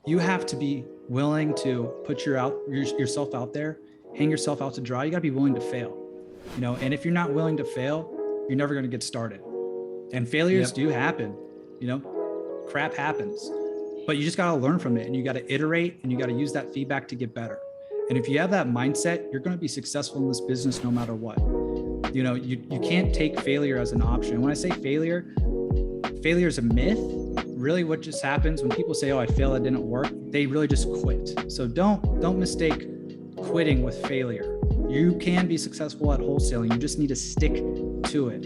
you have to be willing to put yourself out there, hang yourself out to dry. You got to be willing to fail, and if you're not willing to fail, you're never going to get started. And failures do happen, crap happens, but you just got to learn from it, and you got to iterate, and you got to use that feedback to get better. And if you have that mindset, you're going to be successful in this business no matter what. You can't take failure as an option. When I say failure is a myth. Really what just happens when people say, oh, I failed, it didn't work, they really just quit. So don't mistake quitting with failure. You can be successful at wholesaling. You just need to stick to it.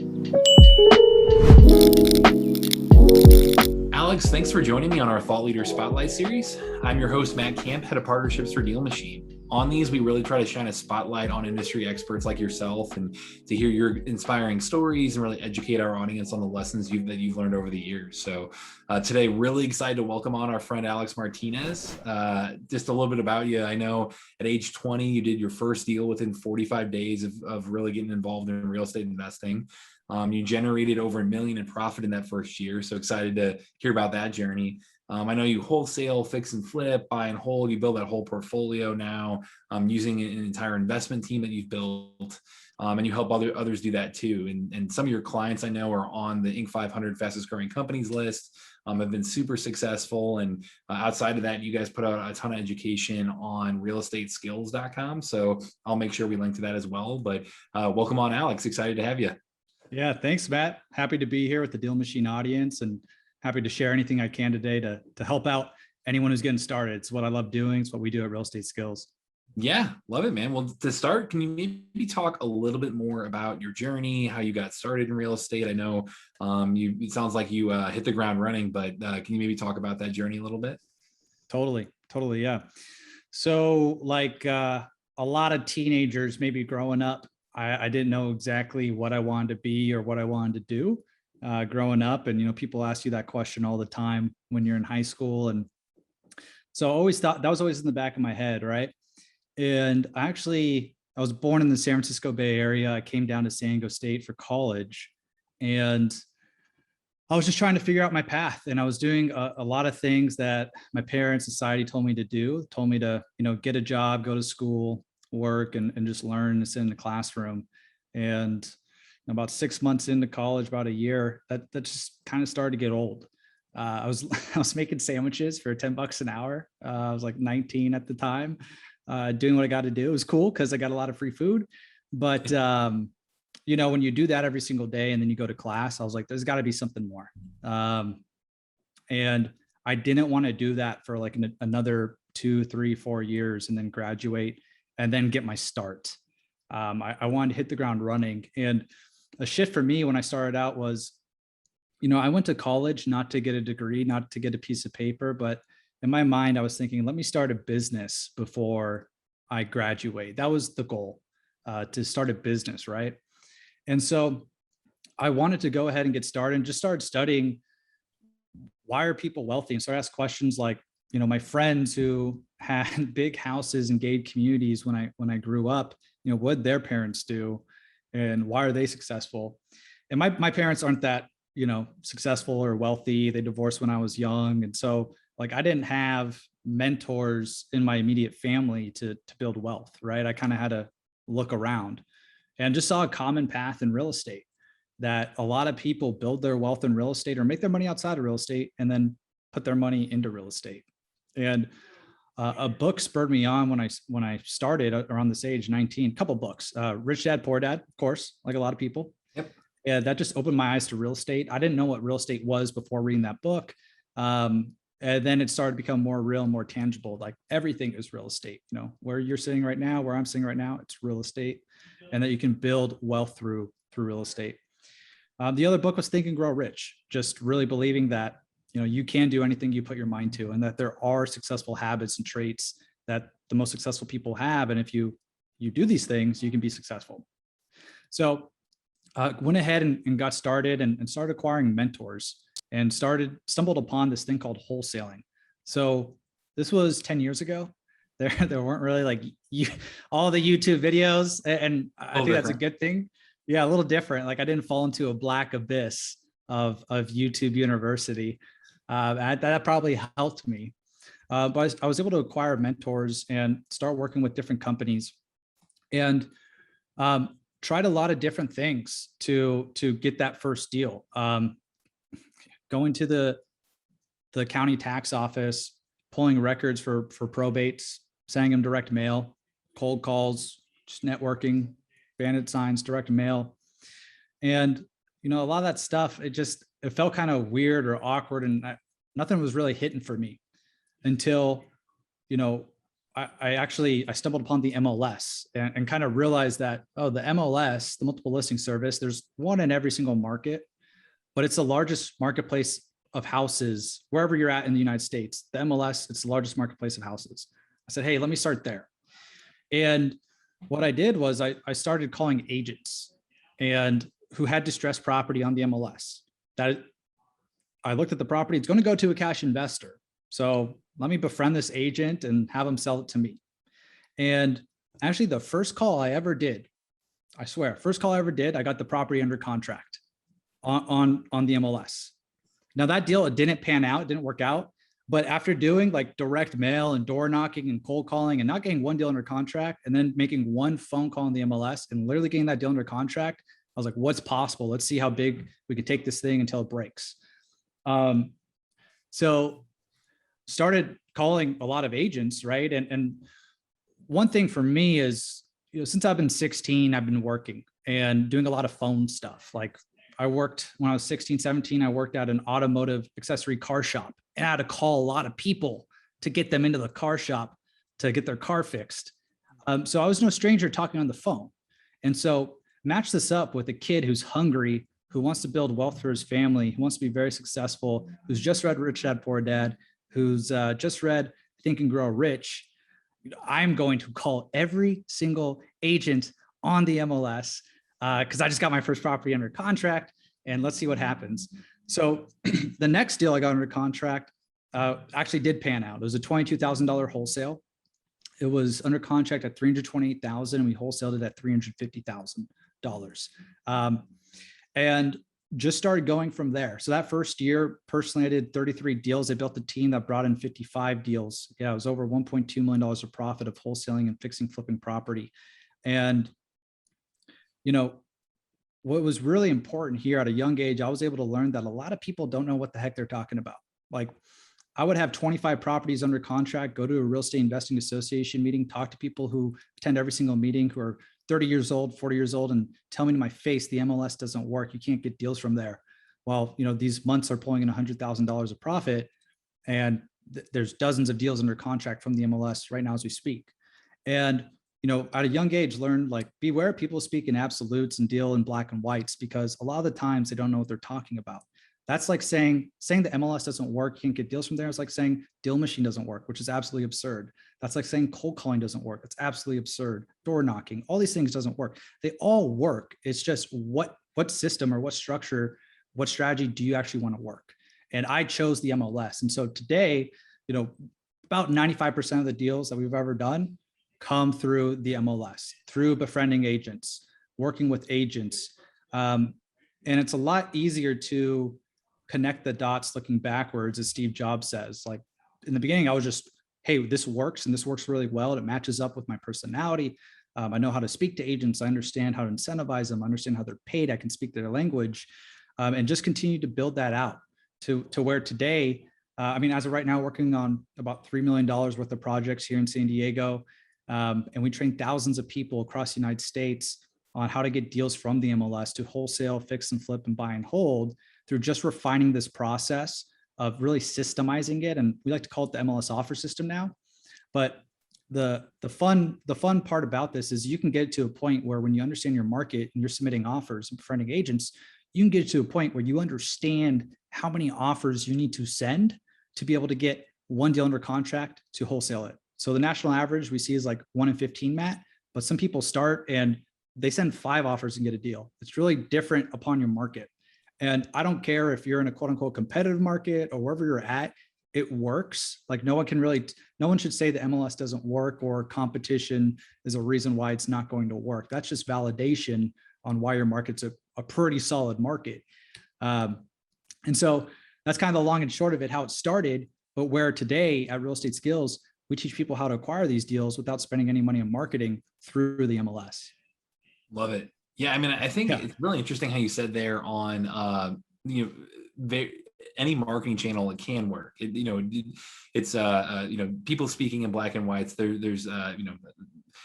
Alex, thanks for joining me on our Thought Leader Spotlight series. I'm your host, Matt Camp, head of partnerships for DealMachine. On these, we really try to shine a spotlight on industry experts like yourself and to hear your inspiring stories and really educate our audience on the lessons that you've learned over the years. So today, really excited to welcome on our friend, Alex Martinez. Just a little bit about you. I know at age 20, you did your first deal within 45 days of really getting involved in real estate investing. You generated over $1 million in profit in that first year. So excited to hear about that journey. I know you wholesale, fix and flip, buy and hold. You build that whole portfolio now using an entire investment team that you've built, and you help others do that too. And some of your clients I know are on the Inc. 500 fastest growing companies list, have been super successful. And outside of that, you guys put out a ton of education on realestateskills.com. So I'll make sure we link to that as well. But welcome on, Alex. Excited to have you. Yeah, thanks, Matt. Happy to be here with the DealMachine audience and happy to share anything I can today to help out anyone who's getting started. It's what I love doing. It's what we do at Real Estate Skills. Yeah, love it, man. Well, to start, can you maybe talk a little bit more about your journey, how you got started in real estate? I know it sounds like you hit the ground running, but can you maybe talk about that journey a little bit? Totally. Yeah. So like a lot of teenagers, maybe growing up, I didn't know exactly what I wanted to be or what I wanted to do. Growing up, and people ask you that question all the time when you're in high school, and so I always thought that was always in the back of my head, right? And I was born in the San Francisco Bay Area. I came down to San Diego State for college, and I was just trying to figure out my path. And I was doing a lot of things that my parents, society told me to do. Told me to get a job, go to school, work, and just learn and sit in the classroom. And about 6 months into college, about a year, that just kind of started to get old. I was making sandwiches for $10 an hour. I was like 19 at the time, doing what I got to do. It was cool because I got a lot of free food. But when you do that every single day and then you go to class, I was like, there's got to be something more. And I didn't want to do that for like another 2, 3, 4 years and then graduate and then get my start. I wanted to hit the ground running. And a shift for me when I started out was, I went to college not to get a degree, not to get a piece of paper, but in my mind, I was thinking, let me start a business before I graduate. That was the goal, to start a business, right? And so I wanted to go ahead and get started and just started studying, why are people wealthy? And so I asked questions like, my friends who had big houses and gated communities when I grew up, what did their parents do? And why are they successful? And my parents aren't that, successful or wealthy. They divorced when I was young. And so like, I didn't have mentors in my immediate family to build wealth, right? I kind of had to look around and just saw a common path in real estate that a lot of people build their wealth in real estate or make their money outside of real estate and then put their money into real estate. And a book spurred me on when I started around this age, 19, a couple books, Rich Dad, Poor Dad, of course, like a lot of people. Yep. Yeah, that just opened my eyes to real estate. I didn't know what real estate was before reading that book. And then it started to become more real, more tangible. Like everything is real estate, where you're sitting right now, where I'm sitting right now, it's real estate, and that you can build wealth through real estate. The other book was Think and Grow Rich, just really believing that you can do anything you put your mind to, and that there are successful habits and traits that the most successful people have. And if you do these things, you can be successful. So went ahead and got started and started acquiring mentors and stumbled upon this thing called wholesaling. So this was 10 years ago. There weren't really like all the YouTube videos. And I think that's a good thing. Yeah, a little different. Like I didn't fall into a black abyss of YouTube University. That probably helped me. But I was able to acquire mentors and start working with different companies, and tried a lot of different things to get that first deal. Going to the county tax office, pulling records for probates, sending them direct mail, cold calls, just networking, bandit signs, direct mail. And, a lot of that stuff, it felt kind of weird or awkward, and nothing was really hitting for me until, I stumbled upon the MLS and kind of realized that, oh, the MLS, the multiple listing service, there's one in every single market, but it's the largest marketplace of houses wherever you're at in the United States. The MLS, it's the largest marketplace of houses. I said, hey, let me start there. And what I did was I started calling agents and who had distressed property on the MLS. That I looked at the property, it's going to go to a cash investor. So let me befriend this agent and have him sell it to me. And actually the first call I ever did, I swear, first call I ever did, I got the property under contract on the MLS. Now that deal, it didn't pan out, it didn't work out. But after doing like direct mail and door knocking and cold calling and not getting one deal under contract and then making one phone call on the MLS and literally getting that deal under contract, I was like, what's possible? Let's see how big we could take this thing until it breaks. So started calling a lot of agents, right? And one thing for me is, since I've been 16, I've been working and doing a lot of phone stuff. Like I worked when I was 16, 17, I worked at an automotive accessory car shop, and I had to call a lot of people to get them into the car shop to get their car fixed. So I was no stranger talking on the phone. And so match this up with a kid who's hungry, who wants to build wealth for his family, who wants to be very successful, who's just read Rich Dad Poor Dad, who's just read Think and Grow Rich. I'm going to call every single agent on the MLS because I just got my first property under contract, and let's see what happens. So the next deal I got under contract actually did pan out. It was a $22,000 wholesale. It was under contract at $328,000, and we wholesaled it at $350,000. And just started going from there. So that first year, personally, I did 33 deals. I built a team that brought in 55 deals. Yeah, it was over $1.2 million of profit of wholesaling and fixing, flipping property. And, what was really important here at a young age, I was able to learn that a lot of people don't know what the heck they're talking about. Like I would have 25 properties under contract, go to a real estate investing association meeting, talk to people who attend every single meeting who are 30 years old, 40 years old, and tell me to my face, the MLS doesn't work. You can't get deals from there. Well, these months are pulling in $100,000 of profit, and there's dozens of deals under contract from the MLS right now as we speak. And, at a young age, learn like beware people speak in absolutes and deal in black and whites, because a lot of the times they don't know what they're talking about. That's like saying the MLS doesn't work, you can't get deals from there. It's like saying DealMachine doesn't work, which is absolutely absurd. That's like saying cold calling doesn't work. That's absolutely absurd. Door knocking, all these things doesn't work. They all work. It's just what system or what structure, what strategy do you actually want to work? And I chose the MLS. And so today, about 95% of the deals that we've ever done come through the MLS, through befriending agents, working with agents. And it's a lot easier to connect the dots looking backwards, as Steve Jobs says. Like in the beginning, I was just, hey, this works and this works really well. It matches up with my personality. I know how to speak to agents. I understand how to incentivize them. I understand how they're paid. I can speak their language, and just continue to build that out to where today, as of right now, working on about $3 million worth of projects here in San Diego. And we train thousands of people across the United States on how to get deals from the MLS to wholesale, fix and flip, and buy and hold through just refining this process of really systemizing it. And we like to call it the MLS offer system now. But the fun part about this is you can get to a point where when you understand your market and you're submitting offers and befriending agents, you can get to a point where you understand how many offers you need to send to be able to get one deal under contract to wholesale it. So the national average we see is like 1 in 15, Matt, but some people start and they send 5 offers and get a deal. It's really different upon your market. And I don't care if you're in a quote unquote competitive market or wherever you're at, it works. Like no one should say the MLS doesn't work or competition is a reason why it's not going to work. That's just validation on why your market's a pretty solid market. And so that's kind of the long and short of it, how it started. But where today at Real Estate Skills, we teach people how to acquire these deals without spending any money on marketing through the MLS. Love it. Yeah, I mean, I think Yeah. it's really interesting how you said there on, any marketing channel, it can work. It's people speaking in black and whites. There's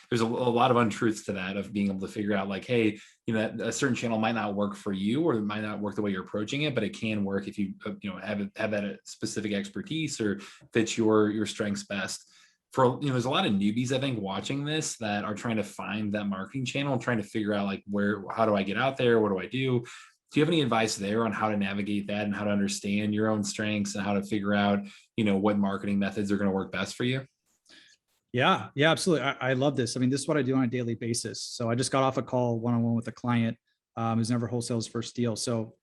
there's a lot of untruths to that, of being able to figure out like, hey, a certain channel might not work for you, or it might not work the way you're approaching it, but it can work if you have that specific expertise or fits your strengths best. There's a lot of newbies, I think, watching this that are trying to find that marketing channel and trying to figure out like, how do I get out there? What do I do? Do you have any advice there on how to navigate that and how to understand your own strengths and how to figure out, what marketing methods are going to work best for you? Yeah, absolutely. I love this. I mean, this is what I do on a daily basis. So I just got off a call one-on-one with a client who's never wholesaled his first deal. So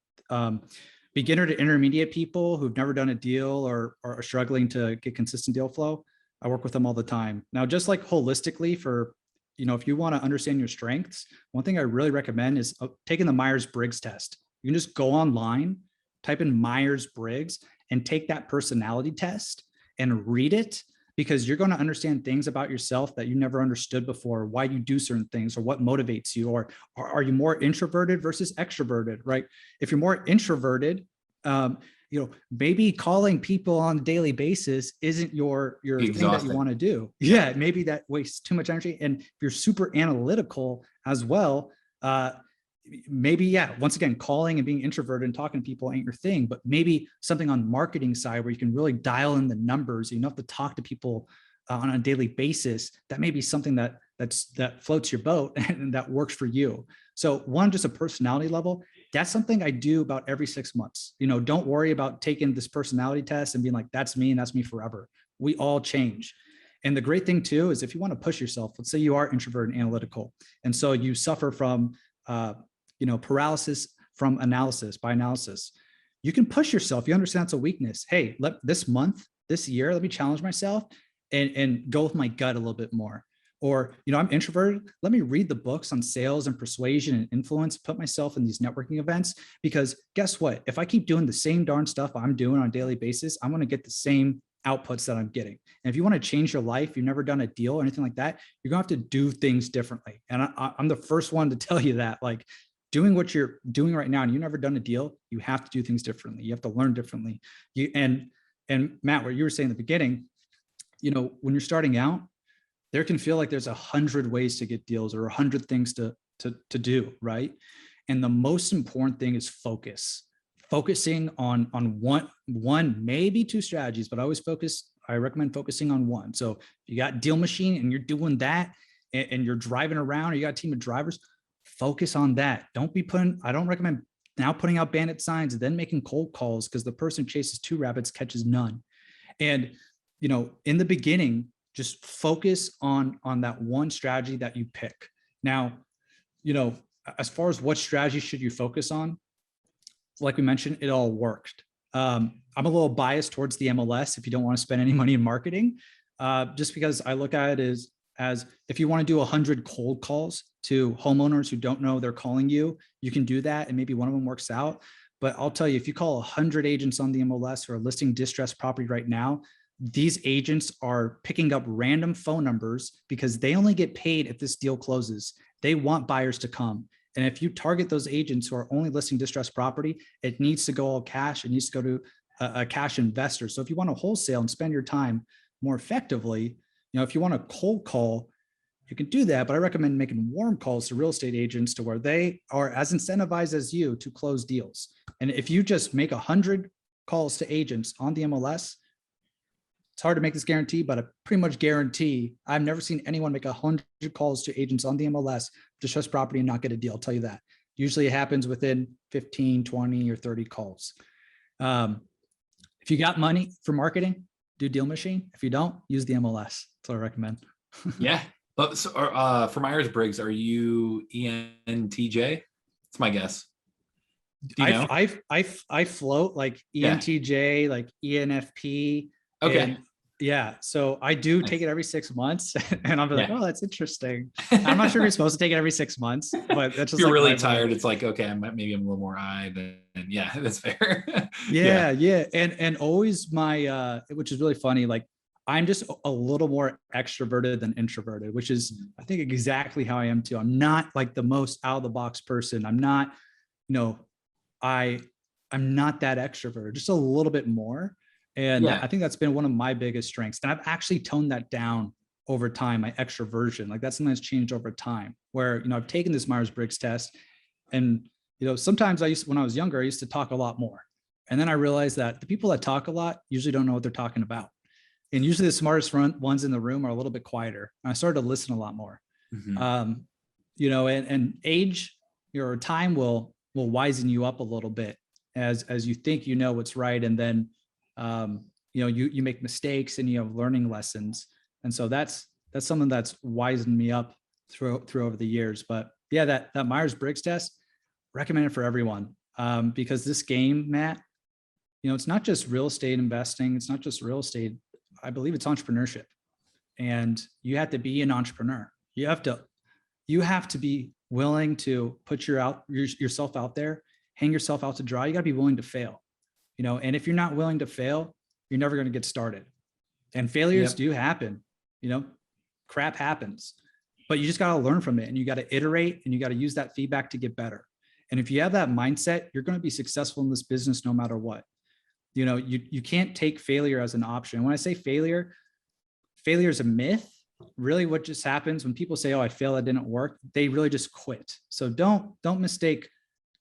beginner to intermediate people who've never done a deal or are struggling to get consistent deal flow, I work with them all the time. Now, just like holistically for, if you want to understand your strengths, one thing I really recommend is taking the Myers-Briggs test. You can just go online, type in Myers-Briggs and take that personality test and read it, because you're going to understand things about yourself that you never understood before, why you do certain things or what motivates you, or are you more introverted versus extroverted, right? If you're more introverted, maybe calling people on a daily basis isn't your thing that you want to do. Yeah, maybe that wastes too much energy. And if you're super analytical as well, maybe, once again, calling and being introverted and talking to people ain't your thing, but maybe something on marketing side where you can really dial in the numbers. You don't have to talk to people on a daily basis. That may be something that floats your boat and that works for you. So one, just a personality level, that's something I do about every 6 months. Don't worry about taking this personality test and being like, that's me and that's me forever. We all change. And the great thing too, is if you want to push yourself, let's say you are introverted and analytical, and so you suffer from, paralysis from analysis, you can push yourself. You understand that's a weakness. Hey, this year, let me challenge myself and go with my gut a little bit more. Or, I'm introverted. Let me read the books on sales and persuasion and influence, put myself in these networking events, because guess what? If I keep doing the same darn stuff I'm doing on a daily basis, I'm going to get the same outputs that I'm getting. And if you want to change your life, you've never done a deal or anything like that, you're going to have to do things differently. And I'm the first one to tell you that, like, doing what you're doing right now and you've never done a deal, you have to do things differently. You have to learn differently. And Matt, what you were saying in the beginning, when you're starting out, there can feel like there's 100 ways to get deals or 100 things to do, right? And the most important thing is focusing on one, maybe two strategies, but I recommend focusing on one. So if you got DealMachine and you're doing that and you're driving around, or you got a team of drivers, focus on that. I don't recommend now putting out bandit signs and then making cold calls, because the person chases two rabbits catches none. And, in the beginning, just focus on that one strategy that you pick. Now, as far as what strategy should you focus on, like we mentioned, it all worked. I'm a little biased towards the MLS if you don't want to spend any money in marketing, just because I look at it as if you want to do 100 cold calls to homeowners who don't know they're calling you, you can do that and maybe one of them works out. But I'll tell you, if you call 100 agents on the MLS who are listing distressed property right now, these agents are picking up random phone numbers because they only get paid if this deal closes. They want buyers to come. And if you target those agents who are only listing distressed property, it needs to go all cash. It needs to go to a cash investor. So if you want to wholesale and spend your time more effectively, if you want to cold call, you can do that. But I recommend making warm calls to real estate agents to where they are as incentivized as you to close deals. And if you just make 100 calls to agents on the MLS, it's hard to make this guarantee, but I pretty much guarantee I've never seen anyone make 100 calls to agents on the MLS, distressed property, and not get a deal. I'll tell you that. Usually it happens within 15, 20, or 30 calls. If you got money for marketing, do DealMachine. If you don't, use the MLS. That's what I recommend. Yeah. But for Myers-Briggs, are you ENTJ? That's my guess. I float like ENTJ, like ENFP. Okay. Yeah. So I do take Nice. it every 6 months and I'll be like, Yeah. oh, that's interesting. I'm not sure if you're supposed to take it every 6 months, but that's If just you're like really my way. tired, it's like, okay, maybe I'm a little more high than, yeah, that's fair. Yeah. Yeah. Yeah. And always my, which is really funny. Like I'm just a little more extroverted than introverted, which is, I think exactly how I am too. I'm not like the most out of the box person. I'm not, you know, I I'm not that extrovert, just a little bit more. And Yeah. I think that's been one of my biggest strengths. And I've actually toned that down over time, my extroversion. Like that's something that's changed over time where, I've taken this Myers-Briggs test and, sometimes when I was younger, I used to talk a lot more. And then I realized that the people that talk a lot usually don't know what they're talking about. And usually the smartest ones in the room are a little bit quieter. And I started to listen a lot more. Mhm. Um, and age, your time will wisen you up a little bit as you think you know what's right, and then you make mistakes and you have learning lessons, and so that's something that's wisened me up through over the years. But yeah, that Myers-Briggs test, recommended for everyone, because this game, Matt, it's not just real estate investing, it's not just real estate. I believe it's entrepreneurship, and you have to be an entrepreneur. You have to be willing to put yourself out there, hang yourself out to dry. You got to be willing to fail, and if you're not willing to fail, you're never going to get started. And failures Yep. do happen, crap happens, but you just got to learn from it and you got to iterate and you got to use that feedback to get better. And if you have that mindset, you're going to be successful in this business no matter what. You can't take failure as an option. When I say failure is a myth. Really what just happens when people say, oh, I failed, it didn't work, they really just quit. So don't mistake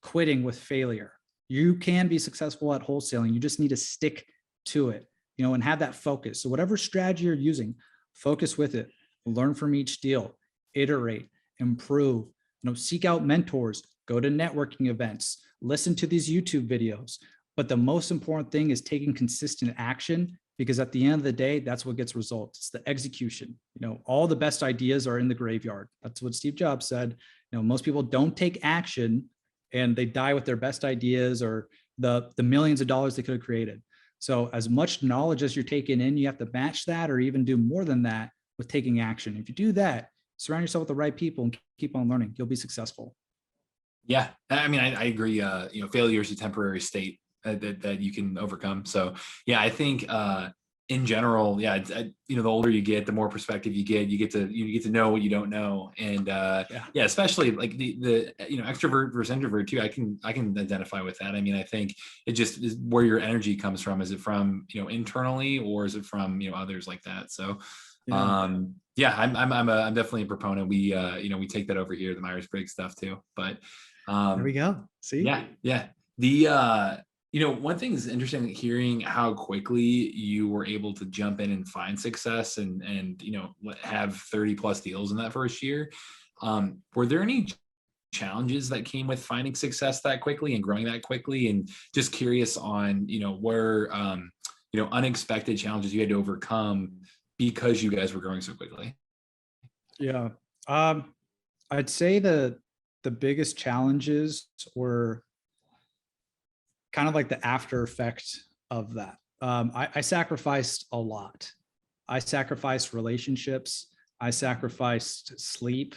quitting with failure. You can be successful at wholesaling. You just need to stick to it, and have that focus. So whatever strategy you're using, focus with it, learn from each deal, iterate, improve, seek out mentors, go to networking events, listen to these YouTube videos. But the most important thing is taking consistent action, because at the end of the day, that's what gets results. It's the execution. All the best ideas are in the graveyard. That's what Steve Jobs said. Most people don't take action and they die with their best ideas or the millions of dollars they could have created. So as much knowledge as you're taking in, you have to match that or even do more than that with taking action. If you do that, surround yourself with the right people and keep on learning, you'll be successful. Yeah. I mean, I agree. Failure is a temporary state that you can overcome. So yeah, I think in general, yeah, the older you get, the more perspective you get to know what you don't know. And yeah, especially like the extrovert versus introvert too. I can identify with that. I mean, I think it just is where your energy comes from. Is it from, internally, or is it from, others like that? So yeah, I'm definitely a proponent. We take that over here, the Myers-Briggs stuff too. But There we go. See? yeah. The one thing is interesting, hearing how quickly you were able to jump in and find success and have 30 plus deals in that first year. Were there any challenges that came with finding success that quickly and growing that quickly? And just curious on, where unexpected challenges you had to overcome because you guys were growing so quickly. Yeah. I'd say the biggest challenges were kind of like the after effect of that. I sacrificed a lot. I sacrificed relationships. I sacrificed sleep.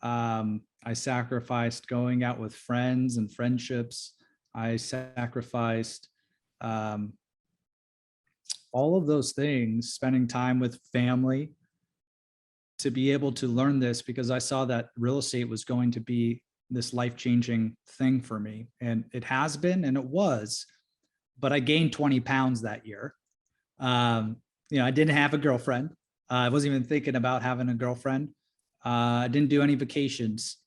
I sacrificed going out with friends and friendships. I sacrificed all of those things, spending time with family, to be able to learn this, because I saw that real estate was going to be this life-changing thing for me. And it has been, and it was, but I gained 20 pounds that year. I didn't have a girlfriend. I wasn't even thinking about having a girlfriend. I didn't do any vacations.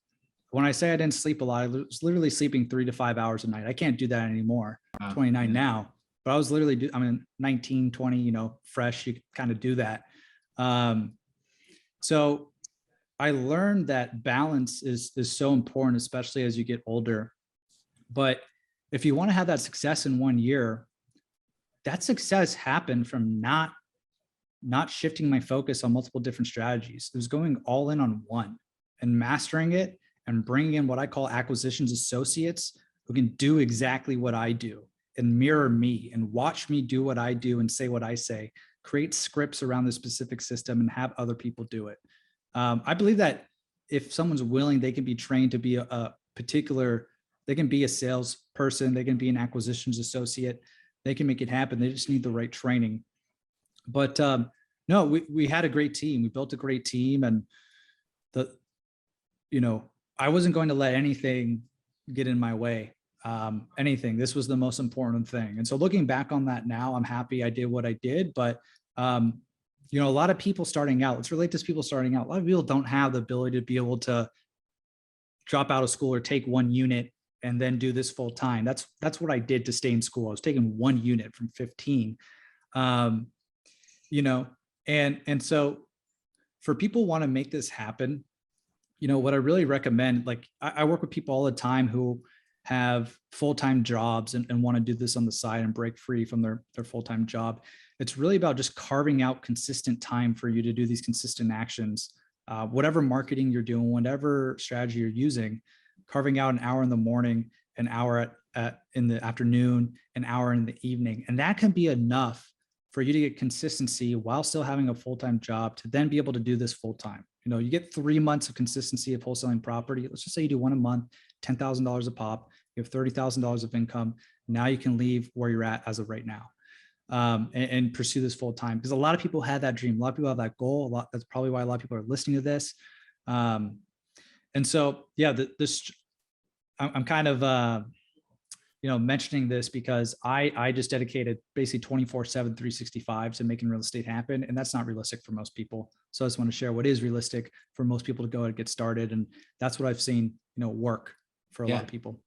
When I say I didn't sleep a lot, I was literally sleeping 3 to 5 hours a night. I can't do that anymore. 29 now, but I was literally, 19, 20, fresh, you kind of do that. So I learned that balance is so important, especially as you get older. But if you want to have that success in 1 year, that success happened from not shifting my focus on multiple different strategies. It was going all in on one and mastering it and bringing in what I call acquisitions associates who can do exactly what I do and mirror me and watch me do what I do and say what I say, create scripts around the specific system and have other people do it. I believe that if someone's willing, they can be trained to be a particular, they can be a salesperson, they can be an acquisitions associate, they can make it happen. They just need the right training. But no, we had a great team. We built a great team, and I wasn't going to let anything get in my way. Anything. This was the most important thing. And so looking back on that now, I'm happy I did what I did. But a lot of people starting out, let's relate to people starting out. A lot of people don't have the ability to be able to drop out of school or take one unit and then do this full time. That's what I did to stay in school. I was taking one unit from 15. And so for people who want to make this happen, what I really recommend, like I work with people all the time who have full-time jobs and want to do this on the side and break free from their full-time job. It's really about just carving out consistent time for you to do these consistent actions. Whatever marketing you're doing, whatever strategy you're using, carving out an hour in the morning, an hour in the afternoon, an hour in the evening. And that can be enough for you to get consistency while still having a full-time job to then be able to do this full-time. You get 3 months of consistency of wholesaling property. Let's just say you do one a month, $10,000 a pop, you have $30,000 of income. Now you can leave where you're at as of right now and pursue this full time. Because a lot of people had that dream. A lot of people have that goal. That's probably why a lot of people are listening to this. And so, yeah, I'm kind of, mentioning this because I just dedicated basically 24/7, 365 to making real estate happen. And that's not realistic for most people. So I just want to share what is realistic for most people to go and get started. And that's what I've seen, work for a lot of people.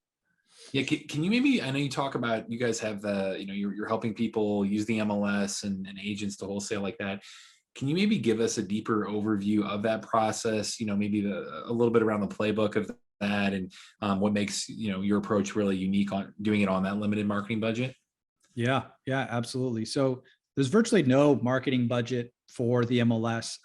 Yeah. Can you maybe, I know you talk about, you guys have you're helping people use the MLS and agents to wholesale like that. Can you maybe give us a deeper overview of that process? Maybe a little bit around the playbook of that and what makes, your approach really unique on doing it on that limited marketing budget? Yeah, absolutely. So there's virtually no marketing budget for the MLS.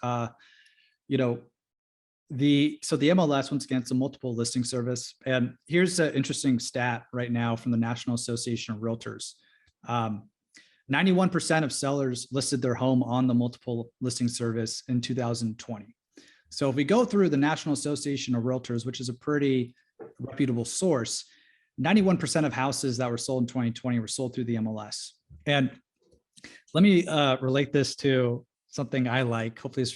The MLS, once again, it's a multiple listing service. And here's an interesting stat right now from the National Association of Realtors. 91% of sellers listed their home on the multiple listing service in 2020. So if we go through the National Association of Realtors, which is a pretty reputable source, 91% of houses that were sold in 2020 were sold through the MLS. And let me relate this to something I like. Hopefully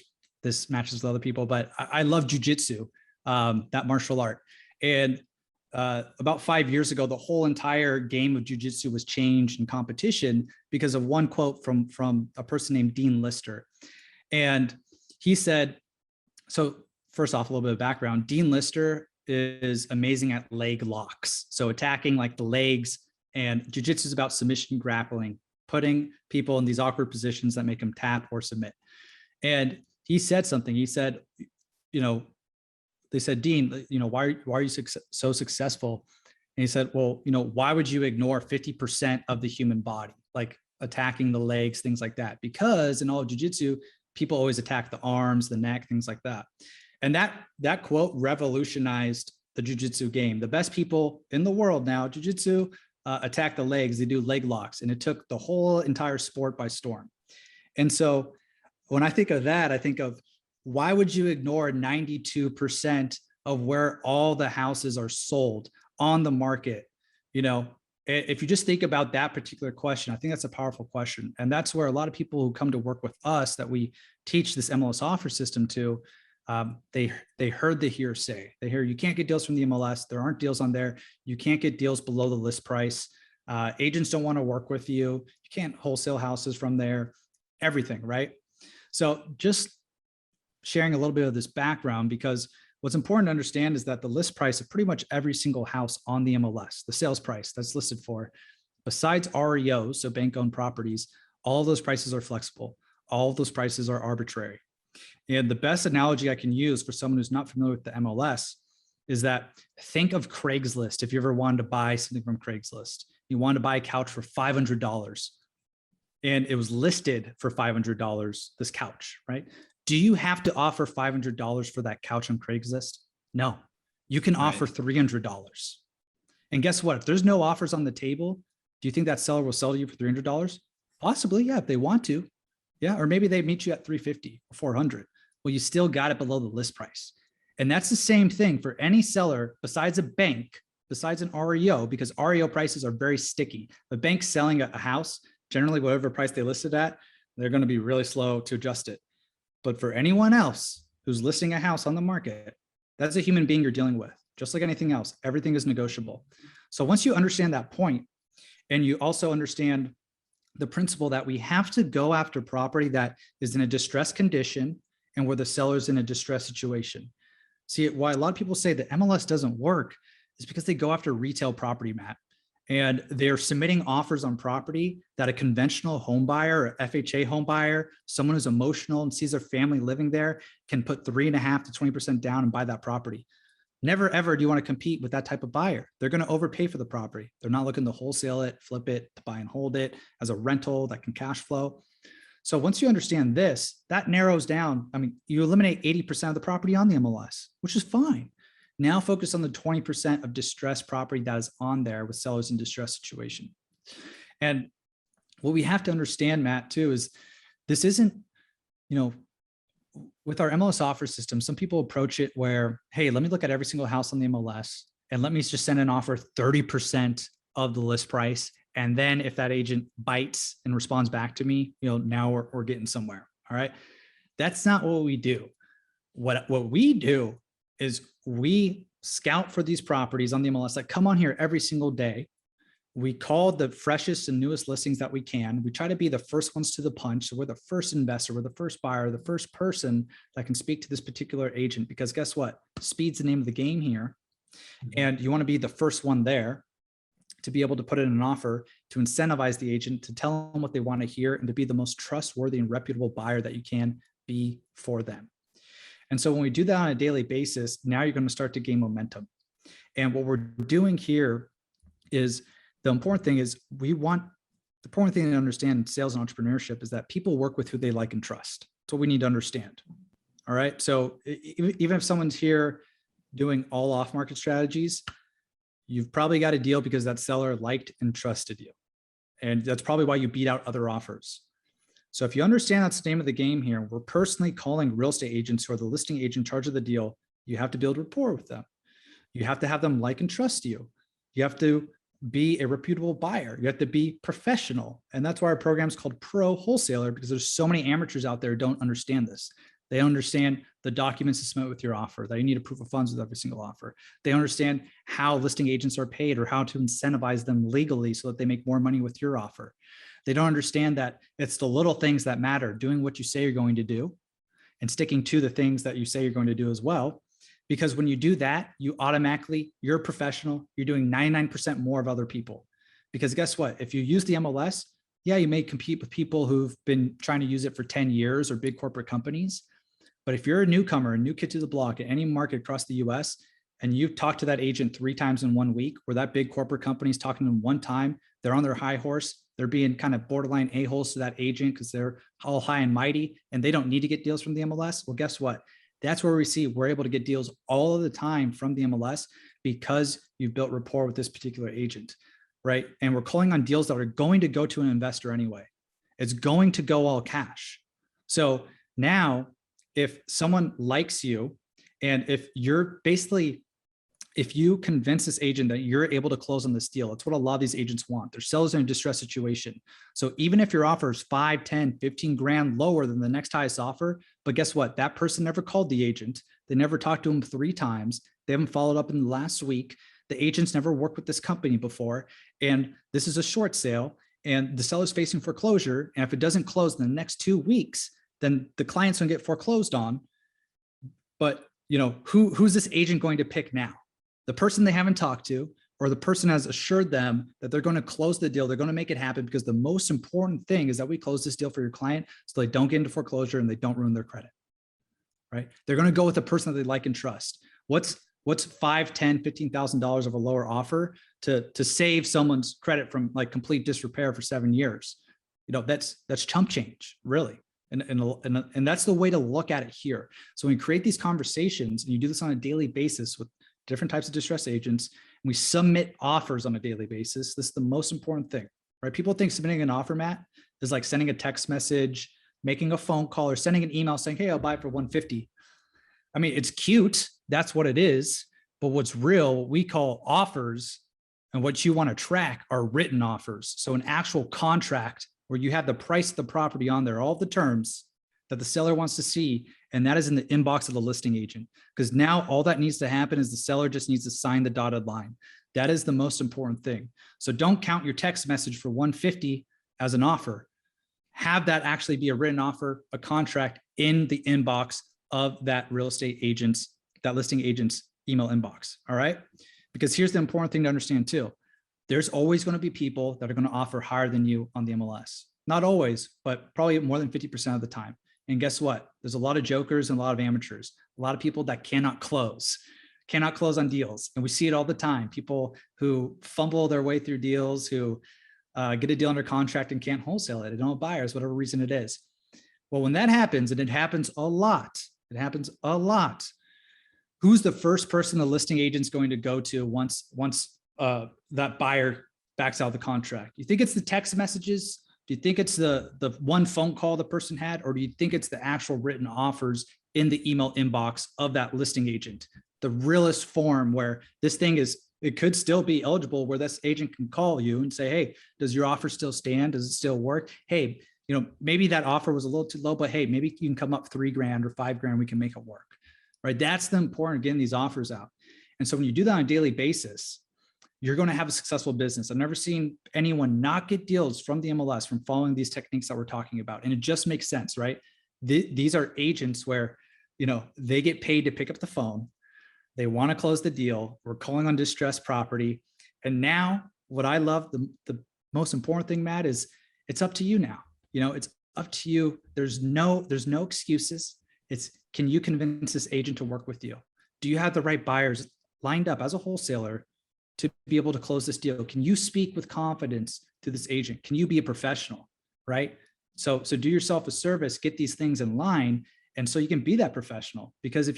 this matches with other people, but I love jujitsu, that martial art. And about 5 years ago, the whole entire game of jujitsu was changed in competition because of one quote from a person named Dean Lister. And he said, so first off, a little bit of background, Dean Lister is amazing at leg locks. So attacking like the legs, and jujitsu is about submission grappling, putting people in these awkward positions that make them tap or submit. And he said something. He said, they said, Dean, why are you so successful? And he said, well, why would you ignore 50% of the human body, like attacking the legs, things like that? Because in all of jiu-jitsu, people always attack the arms, the neck, things like that. And that quote revolutionized the jiu-jitsu game. The best people in the world now, jiu-jitsu, attack the legs. They do leg locks, and it took the whole entire sport by storm. And so when I think of that, I think of, why would you ignore 92% of where all the houses are sold on the market? If you just think about that particular question, I think that's a powerful question. And that's where a lot of people who come to work with us that we teach this MLS offer system to, they heard the hearsay. They hear you can't get deals from the MLS. There aren't deals on there. You can't get deals below the list price. Agents don't want to work with you. You can't wholesale houses from there, everything, right? So just sharing a little bit of this background, because what's important to understand is that the list price of pretty much every single house on the MLS, the sales price that's listed for, besides REOs, so bank-owned properties, all those prices are flexible. All of those prices are arbitrary. And the best analogy I can use for someone who's not familiar with the MLS is that, think of Craigslist. If you ever wanted to buy something from Craigslist, you wanted to buy a couch for $500 and it was listed for $500, this couch, right? Do you have to offer $500 for that couch on Craigslist? No, you can offer $300. And guess what? If there's no offers on the table, do you think that seller will sell to you for $300? Possibly, yeah, if they want to. Yeah. Or maybe they meet you at 350 or 400. Well, you still got it below the list price. And that's the same thing for any seller besides a bank, besides an REO, because REO prices are very sticky. The bank selling a house, generally whatever price they listed at, they're going to be really slow to adjust it. But for anyone else who's listing a house on the market, that's a human being you're dealing with. Just like anything else, everything is negotiable. So once you understand that point, and you also understand the principle that we have to go after property that is in a distressed condition and where the seller's in a distressed situation. See, why a lot of people say that MLS doesn't work is because they go after retail property, Matt, and they're submitting offers on property that a conventional home buyer or FHA home buyer, someone who's emotional and sees their family living there, can put 3.5% to 20% down and buy that property. Never, ever do you want to compete with that type of buyer. They're going to overpay for the property. They're not looking to wholesale it, flip it, to buy and hold it as a rental that can cash flow. So once you understand this, that narrows down. I mean, you eliminate 80% of the property on the MLS, which is fine. Now focus on the 20% of distressed property that is on there with sellers in distressed situation. And what we have to understand, Matt, too, is this isn't, with our MLS offer system, some people approach it where, hey, let me look at every single house on the MLS and let me just send an offer 30% of the list price. And then if that agent bites and responds back to me, now we're getting somewhere. All right. That's not what we do. What we do is we scout for these properties on the MLS that come on here every single day. We call the freshest and newest listings that we can. We try to be the first ones to the punch. So we're the first investor, we're the first buyer, the first person that can speak to this particular agent, because guess what? Speed's the name of the game here. And you want to be the first one there to be able to put in an offer to incentivize the agent, to tell them what they want to hear, and to be the most trustworthy and reputable buyer that you can be for them. And so when we do that on a daily basis, now you're going to start to gain momentum. And what we're doing here is, the important thing to understand in sales and entrepreneurship is that people work with who they like and trust. That's what we need to understand. All right. So even if someone's here doing all off market strategies, you've probably got a deal because that seller liked and trusted you. And that's probably why you beat out other offers. So if you understand that's the name of the game here, we're personally calling real estate agents who are the listing agent in charge of the deal. You have to build rapport with them. You have to have them like and trust you. You have to be a reputable buyer. You have to be professional. And that's why our program is called Pro Wholesaler, because there's so many amateurs out there who don't understand this. They understand the documents to submit with your offer, that you need a proof of funds with every single offer. They understand how listing agents are paid or how to incentivize them legally so that they make more money with your offer. They don't understand that it's the little things that matter, doing what you say you're going to do and sticking to the things that you say you're going to do as well. Because when you do that, you're a professional, you're doing 99% more of other people. Because guess what? If you use the MLS, yeah, you may compete with people who've been trying to use it for 10 years or big corporate companies. But if you're a newcomer, a new kid to the block at any market across the US, and you talk to that agent 3 times in 1 week, where that big corporate company is talking to them 1 time, they're on their high horse, they're being kind of borderline a-holes to that agent because they're all high and mighty and they don't need to get deals from the MLS. Well, guess what? That's where we're able to get deals all of the time from the MLS because you've built rapport with this particular agent, right? And we're calling on deals that are going to go to an investor anyway. It's going to go all cash. So now if someone likes you and if you convince this agent that you're able to close on this deal, it's what a lot of these agents want. They're sellers in a distressed situation. So even if your offer is 5, 10, 15 grand lower than the next highest offer, but guess what? That person never called the agent. They never talked to him 3 times. They haven't followed up in the last week. The agent's never worked with this company before. And this is a short sale and the seller's facing foreclosure. And if it doesn't close in the next 2 weeks, then the client's gonna get foreclosed on. But who's this agent going to pick now? The person they haven't talked to, or the person has assured them that they're going to close the deal, they're going to make it happen, because the most important thing is that we close this deal for your client so they don't get into foreclosure and they don't ruin their credit, right? They're going to go with the person that they like and trust. What's $5, $10, $15,000 of a lower offer to save someone's credit from like complete disrepair for 7 years? That's chump change, really. And that's the way to look at it here. So when we create these conversations, and you do this on a daily basis with different types of distress agents, and we submit offers on a daily basis, this is the most important thing, right? People think submitting an offer, Matt, is like sending a text message making a phone call or sending an email saying, hey, I'll buy it for 150. I mean, it's cute. That's what it is. But what's real, what we call offers, and what you want to track are written offers. So an actual contract where you have the price of the property on there, all the terms that the seller wants to see, and that is in the inbox of the listing agent. Because now all that needs to happen is the seller just needs to sign the dotted line. That is the most important thing. So don't count your text message for 150 as an offer. Have that actually be a written offer, a contract in the inbox of that real estate agent's, that listing agent's email inbox. All right. Because here's the important thing to understand too. There's always going to be people that are going to offer higher than you on the MLS. Not always, but probably more than 50% of the time. And guess what? There's a lot of jokers and a lot of amateurs, a lot of people that cannot close on deals. And we see it all the time. People who fumble their way through deals, who get a deal under contract and can't wholesale it. They don't have buyers, whatever reason it is. Well, when that happens, and it happens a lot, who's the first person the listing agent's going to go to once that buyer backs out of the contract? You think it's the text messages? Do you think it's the one phone call the person had? Or do you think it's the actual written offers in the email inbox of that listing agent? The realest form where this thing is, it could still be eligible, where this agent can call you and say, hey, does your offer still stand? Does it still work? Hey, maybe that offer was a little too low, but hey, maybe you can come up $3,000 or $5,000. We can make it work, right? That's the important, getting these offers out. And so when you do that on a daily basis, you're going to have a successful business. I've never seen anyone not get deals from the MLS from following these techniques that we're talking about. And it just makes sense, right? These are agents where, they get paid to pick up the phone. They want to close the deal. We're calling on distressed property. And now what I love, the most important thing, Matt, is it's up to you now. It's up to you. There's no excuses. It's, can you convince this agent to work with you? Do you have the right buyers lined up as a wholesaler to be able to close this deal? Can you speak with confidence to this agent? Can you be a professional, right? So do yourself a service, get these things in line. And so you can be that professional. Because if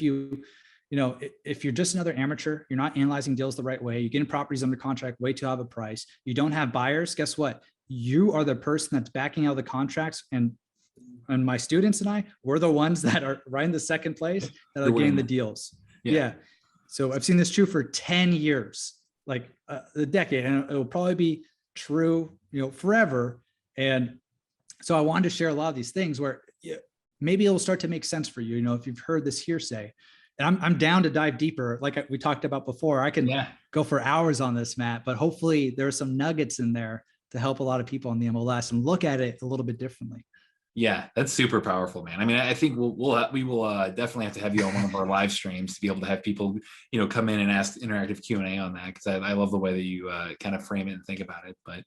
if you're just another amateur, you're not analyzing deals the right way, you're getting properties under contract way too high of a price, you don't have buyers, guess what? You are the person that's backing out of the contracts. And my students and I, we're the ones that are right in the second place that are getting the deals. Yeah. So I've seen this true for 10 years, like a decade, and it will probably be true, forever. And so I wanted to share a lot of these things where maybe it'll start to make sense for you. If you've heard this hearsay, and I'm down to dive deeper. Like we talked about before, I can go for hours on this, Matt, but hopefully there are some nuggets in there to help a lot of people on the MLS and look at it a little bit differently. Yeah, that's super powerful, man. I mean, I think we will definitely have to have you on one of our live streams to be able to have people, come in and ask interactive Q&A on that, because I love the way that you kind of frame it and think about it. But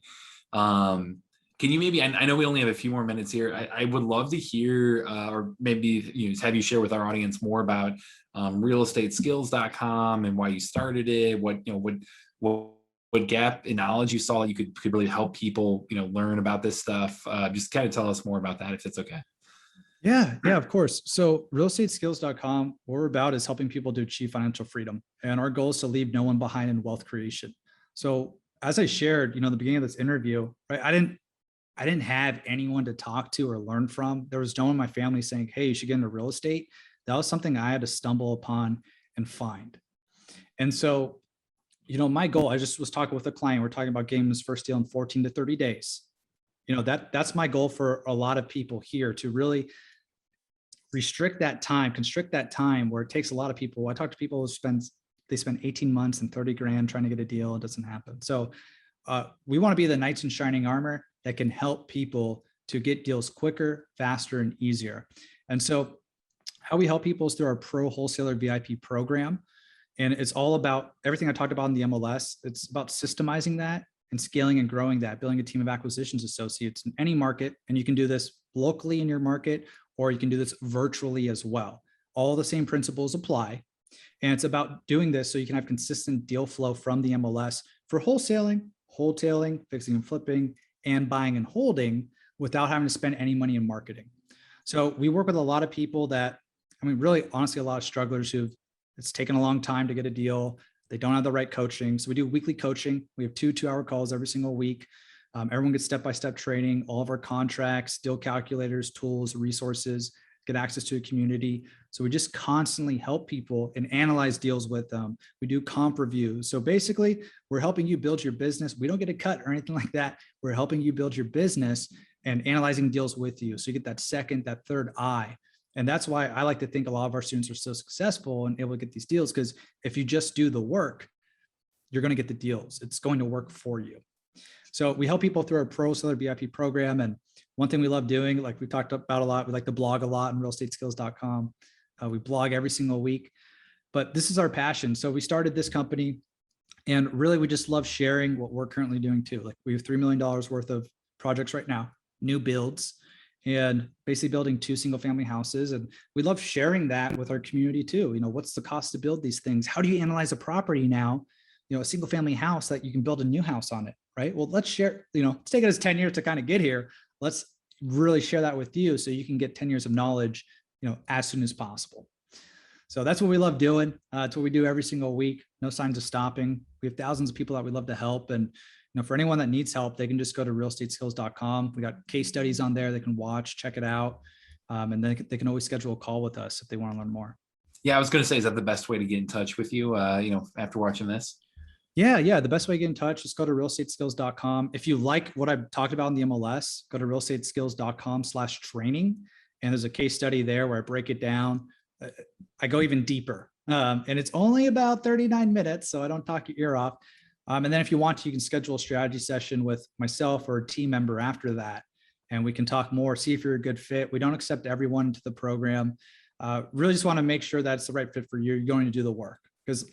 can you maybe, I know we only have a few more minutes here. I would love to hear, or maybe have you share with our audience more about realestateskills.com and why you started it, what gap in knowledge you saw that you could really help people, learn about this stuff. Just kind of tell us more about that, if it's okay. Yeah, of course. So realestateskills.com, what we're about is helping people to achieve financial freedom. And our goal is to leave no one behind in wealth creation. So as I shared, the beginning of this interview, right, I didn't have anyone to talk to or learn from. There was no one in my family saying, hey, you should get into real estate. That was something I had to stumble upon and find. And so, my goal, I just was talking with a client, we're talking about getting this first deal in 14 to 30 days. That's my goal for a lot of people here, to really constrict that time where it takes a lot of people. I talk to people who spend 18 months and 30 grand trying to get a deal. It doesn't happen. So we want to be the knights in shining armor that can help people to get deals quicker, faster, and easier. And so how we help people is through our Pro Wholesaler VIP program. And it's all about everything I talked about in the MLS. It's about systemizing that and scaling and growing that, building a team of acquisitions associates in any market. And you can do this locally in your market, or you can do this virtually as well. All the same principles apply. And it's about doing this so you can have consistent deal flow from the MLS for wholesaling, fixing and flipping, and buying and holding without having to spend any money in marketing. So we work with a lot of people that, really, honestly, a lot of strugglers it's taken a long time to get a deal. They don't have the right coaching. So we do weekly coaching. We have 2 2-hour calls every single week. Everyone gets step-by-step training, all of our contracts, deal calculators, tools, resources, get access to a community. So we just constantly help people and analyze deals with them. We do comp reviews. So basically, we're helping you build your business. We don't get a cut or anything like that. We're helping you build your business and analyzing deals with you. So you get that second, that third eye. And that's why I like to think a lot of our students are so successful and able to get these deals, because if you just do the work, you're going to get the deals. It's going to work for you. So we help people through our Pro Seller VIP program. And one thing we love doing, like we talked about a lot, we like to blog a lot on realestateskills.com. We blog every single week, but this is our passion. So we started this company and really we just love sharing what we're currently doing too. Like we have $3 million worth of projects right now, new builds, and basically building 2 single family houses. And we love sharing that with our community too. You know, what's the cost to build these things? How do you analyze a property now? You know, a single family house that you can build a new house on it, right? Well, let's share, you know, it's taken us 10 years to kind of get here. Let's really share that with you so you can get 10 years of knowledge, you know, as soon as possible. So that's what we love doing. It's what we do every single week. No signs of stopping. We have thousands of people that we love to help. And, you know, for anyone that needs help, they can just go to realestateskills.com. We got case studies on there. They can watch, check it out. And then they can always schedule a call with us if they want to learn more. Yeah, I was going to say, is that the best way to get in touch with you, you know, after watching this? Yeah. The best way to get in touch is go to realestateskills.com. If you like what I've talked about in the MLS, go to realestateskills.com/training. And there's a case study there where I break it down. I go even deeper. And it's only about 39 minutes, so I don't talk your ear off. And then if you want to, you can schedule a strategy session with myself or a team member after that. And we can talk more, see if you're a good fit. We don't accept everyone into the program. Really just want to make sure that it's the right fit for you. You're going to do the work. Because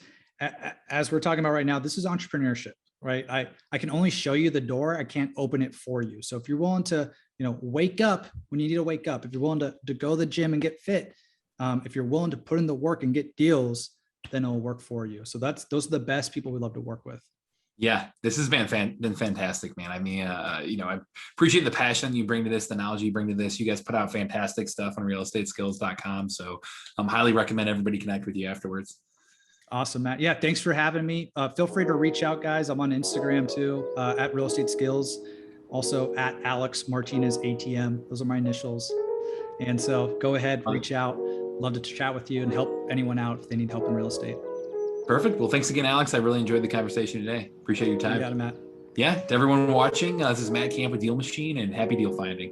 as we're talking about right now, this is entrepreneurship, right? I can only show you the door. I can't open it for you. So if you're willing to, you know, wake up when you need to wake up, if you're willing to go to the gym and get fit, if you're willing to put in the work and get deals, then it'll work for you. So those are the best people we love to work with. Yeah, this has been fantastic, man. I mean, you know, I appreciate the passion you bring to this, the knowledge you bring to this. You guys put out fantastic stuff on realestateskills.com. So highly recommend everybody connect with you afterwards. Awesome, Matt. Yeah, thanks for having me. Feel free to reach out, guys. I'm on Instagram too, at Real Estate Skills, also at Alex Martinez ATM. Those are my initials. And so go ahead, reach out. Love to chat with you and help anyone out if they need help in real estate. Perfect. Well, thanks again, Alex. I really enjoyed the conversation today. Appreciate your time. You got it, Matt. Yeah, to everyone watching, this is Matt Camp with DealMachine, and happy deal finding.